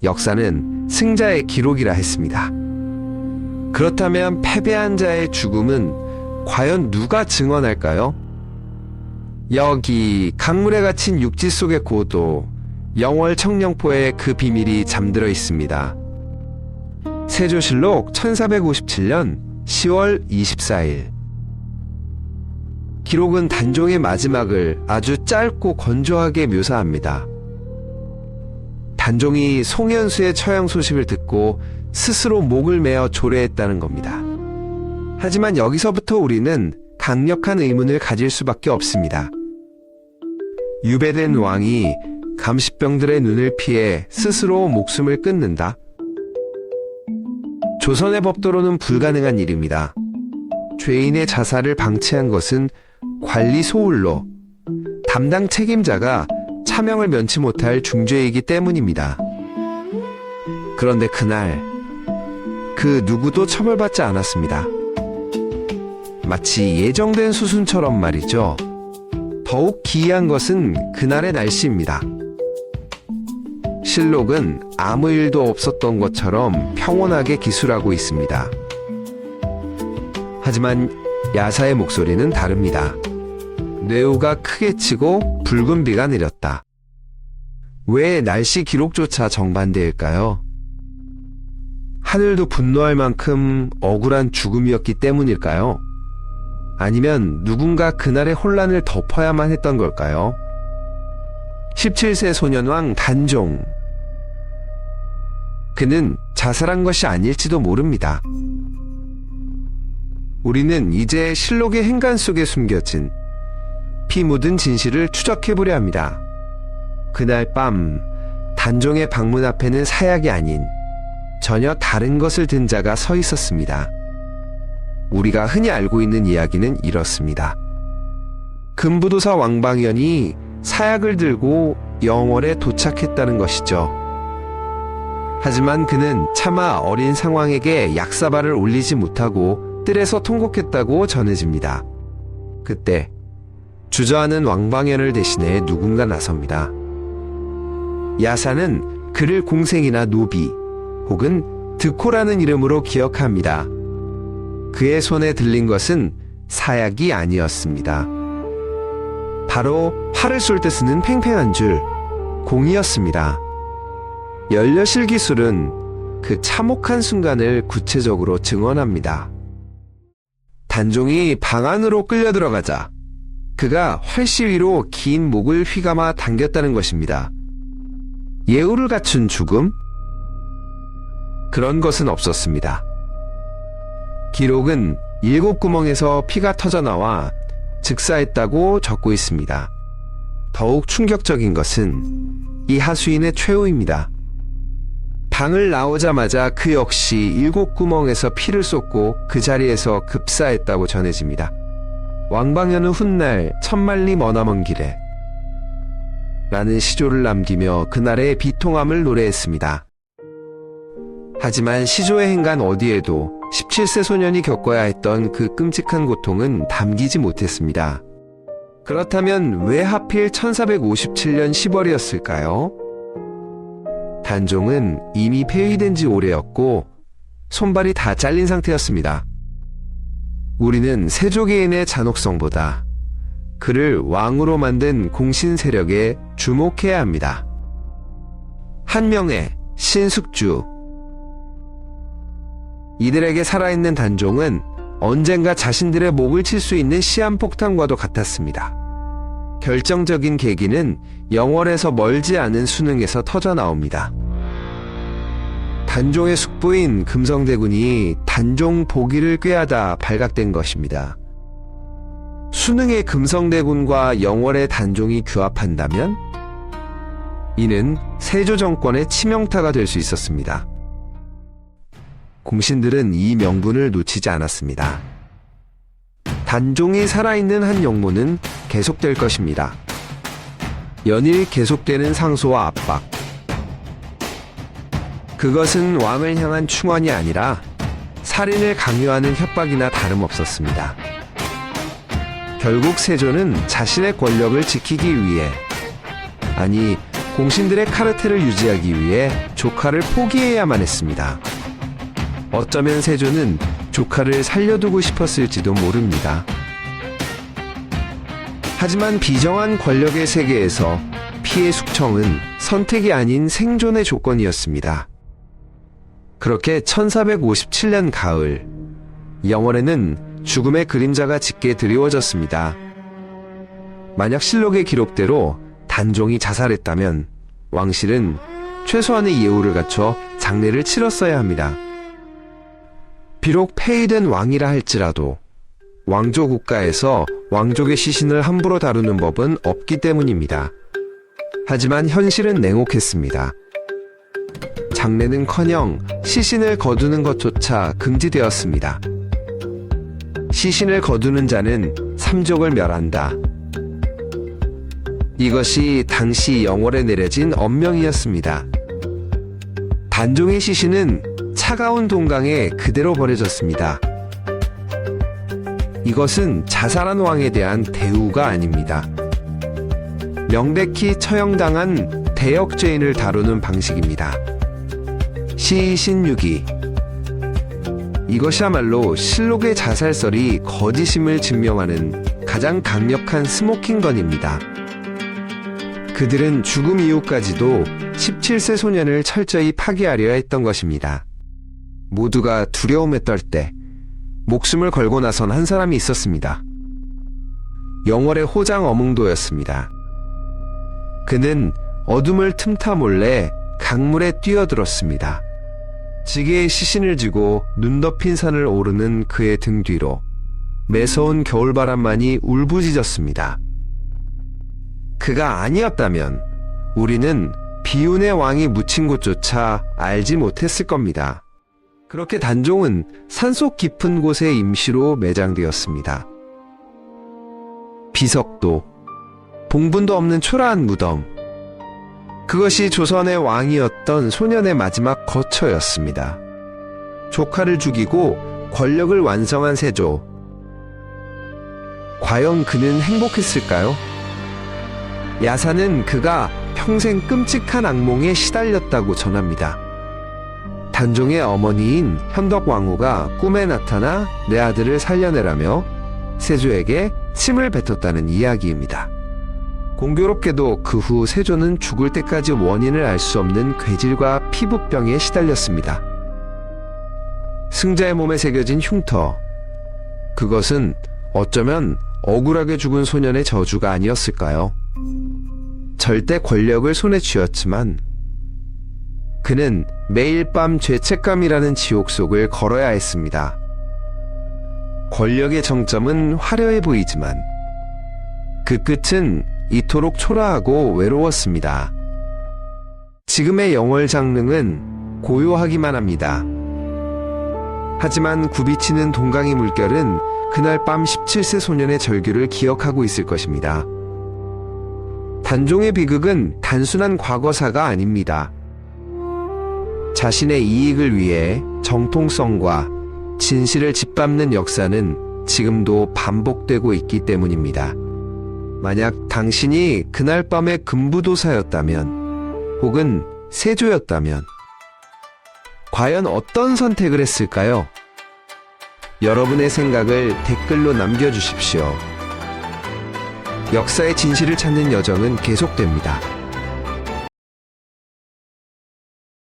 역사는 승자의 기록이라 했습니다. 그렇다면 패배한 자의 죽음은 과연 누가 증언할까요? 여기 강물에 갇힌 육지 속의 고도, 영월 청령포에 그 비밀이 잠들어 있습니다. 세조실록 1457년 10월 24일. 기록은 단종의 마지막을 아주 짧고 건조하게 묘사합니다. 단종이 송현수의 처형 소식을 듣고 스스로 목을 메어 조례했다는 겁니다. 하지만 여기서부터 우리는 강력한 의문을 가질 수밖에 없습니다. 유배된 왕이 감시병들의 눈을 피해 스스로 목숨을 끊는다? 조선의 법도로는 불가능한 일입니다. 죄인의 자살을 방치한 것은 관리 소홀로 담당 책임자가 차명을 면치 못할 중죄이기 때문입니다. 그런데 그날 그 누구도 처벌받지 않았습니다. 마치 예정된 수순처럼 말이죠. 더욱 기이한 것은 그날의 날씨입니다. 실록은 아무 일도 없었던 것처럼 평온하게 기술하고 있습니다. 하지만 야사의 목소리는 다릅니다. 뇌우가 크게 치고 붉은 비가 내렸다. 왜 날씨 기록조차 정반대일까요? 하늘도 분노할 만큼 억울한 죽음이었기 때문일까요? 아니면 누군가 그날의 혼란을 덮어야만 했던 걸까요? 17세 소년왕 단종. 그는 자살한 것이 아닐지도 모릅니다. 우리는 이제 실록의 행간 속에 숨겨진 피 묻은 진실을 추적해보려 합니다. 그날 밤 단종의 방문 앞에는 사약이 아닌 전혀 다른 것을 든 자가 서 있었습니다. 우리가 흔히 알고 있는 이야기는 이렇습니다. 금부도사 왕방연이 사약을 들고 영월에 도착했다는 것이죠. 하지만 그는 차마 어린 상왕에게 약사발을 올리지 못하고 뜰에서 통곡했다고 전해집니다. 그때 주저하는 왕방연을 대신해 누군가 나섭니다. 야사는 그를 공생이나 노비 혹은 득호라는 이름으로 기억합니다. 그의 손에 들린 것은 사약이 아니었습니다. 바로 활을 쏠 때 쓰는 팽팽한 줄, 공이었습니다. 연려실 기술은 그 참혹한 순간을 구체적으로 증언합니다. 단종이 방 안으로 끌려 들어가자 그가 활시 위로 긴 목을 휘감아 당겼다는 것입니다. 예우를 갖춘 죽음? 그런 것은 없었습니다. 기록은 7구멍에서 피가 터져나와 즉사했다고 적고 있습니다. 더욱 충격적인 것은 이 하수인의 최후입니다. 방을 나오자마자 그 역시 7구멍에서 피를 쏟고 그 자리에서 급사했다고 전해집니다. 왕방연은 훗날 천만리 머나먼 길에 라는 시조를 남기며 그날의 비통함을 노래했습니다. 하지만 시조의 행간 어디에도 17세 소년이 겪어야 했던 그 끔찍한 고통은 담기지 못했습니다. 그렇다면 왜 하필 1457년 10월이었을까요? 단종은 이미 폐위된 지 오래였고 손발이 다 잘린 상태였습니다. 우리는 세조개인의 잔혹성보다 그를 왕으로 만든 공신 세력에 주목해야 합니다. 한명회, 신숙주. 이들에게 살아있는 단종은 언젠가 자신들의 목을 칠 수 있는 시한폭탄과도 같았습니다. 결정적인 계기는 영월에서 멀지 않은 수능에서 터져 나옵니다. 단종의 숙부인 금성대군이 단종 보기를 꾀하다 발각된 것입니다. 수능의 금성대군과 영월의 단종이 규합한다면 이는 세조 정권의 치명타가 될 수 있었습니다. 공신들은 이 명분을 놓치지 않았습니다. 단종이 살아있는 한 영모는 계속될 것입니다. 연일 계속되는 상소와 압박. 그것은 왕을 향한 충언이 아니라 살인을 강요하는 협박이나 다름없었습니다. 결국 세조는 자신의 권력을 지키기 위해, 아니 공신들의 카르텔을 유지하기 위해 조카를 포기해야만 했습니다. 어쩌면 세조는 조카를 살려두고 싶었을지도 모릅니다. 하지만 비정한 권력의 세계에서 피의 숙청은 선택이 아닌 생존의 조건이었습니다. 그렇게 1457년 가을, 영월에는 죽음의 그림자가 짙게 드리워졌습니다. 만약 실록의 기록대로 단종이 자살했다면 왕실은 최소한의 예우를 갖춰 장례를 치렀어야 합니다. 비록 폐위된 왕이라 할지라도 왕조 국가에서 왕족의 시신을 함부로 다루는 법은 없기 때문입니다. 하지만 현실은 냉혹했습니다. 장례는커녕 시신을 거두는 것조차 금지되었습니다. 시신을 거두는 자는 삼족을 멸한다. 이것이 당시 영월에 내려진 엄명이었습니다. 단종의 시신은 차가운 동강에 그대로 버려졌습니다. 이것은 자살한 왕에 대한 대우가 아닙니다. 명백히 처형당한 대역죄인을 다루는 방식입니다. 시신유기. 이것이야말로 실록의 자살설이 거짓임을 증명하는 가장 강력한 스모킹건입니다. 그들은 죽음 이후까지도 17세 소년을 철저히 파괴하려 했던 것입니다. 모두가 두려움에 떨 때 목숨을 걸고 나선 한 사람이 있었습니다. 영월의 호장 어몽도였습니다. 그는 어둠을 틈타 몰래 강물에 뛰어들었습니다. 지게에 시신을 지고 눈 덮인 산을 오르는 그의 등 뒤로 매서운 겨울바람만이 울부짖었습니다. 그가 아니었다면 우리는 비운의 왕이 묻힌 곳조차 알지 못했을 겁니다. 그렇게 단종은 산속 깊은 곳에 임시로 매장되었습니다. 비석도, 봉분도 없는 초라한 무덤. 그것이 조선의 왕이었던 소년의 마지막 거처였습니다. 조카를 죽이고 권력을 완성한 세조. 과연 그는 행복했을까요? 야사는 그가 평생 끔찍한 악몽에 시달렸다고 전합니다. 단종의 어머니인 현덕왕후가 꿈에 나타나 내 아들을 살려내라며 세조에게 침을 뱉었다는 이야기입니다. 공교롭게도 그 후 세조는 죽을 때까지 원인을 알 수 없는 괴질과 피부병에 시달렸습니다. 승자의 몸에 새겨진 흉터. 그것은 어쩌면 억울하게 죽은 소년의 저주가 아니었을까요? 절대 권력을 손에 쥐었지만 그는 매일 밤 죄책감이라는 지옥 속을 걸어야 했습니다. 권력의 정점은 화려해 보이지만 그 끝은 이토록 초라하고 외로웠습니다. 지금의 영월 장릉은 고요하기만 합니다. 하지만 굽이치는 동강의 물결은 그날 밤 17세 소년의 절규를 기억하고 있을 것입니다. 단종의 비극은 단순한 과거사가 아닙니다. 자신의 이익을 위해 정통성과 진실을 짓밟는 역사는 지금도 반복되고 있기 때문입니다. 만약 당신이 그날 밤의 금부도사였다면, 혹은 세조였다면, 과연 어떤 선택을 했을까요? 여러분의 생각을 댓글로 남겨주십시오. 역사의 진실을 찾는 여정은 계속됩니다.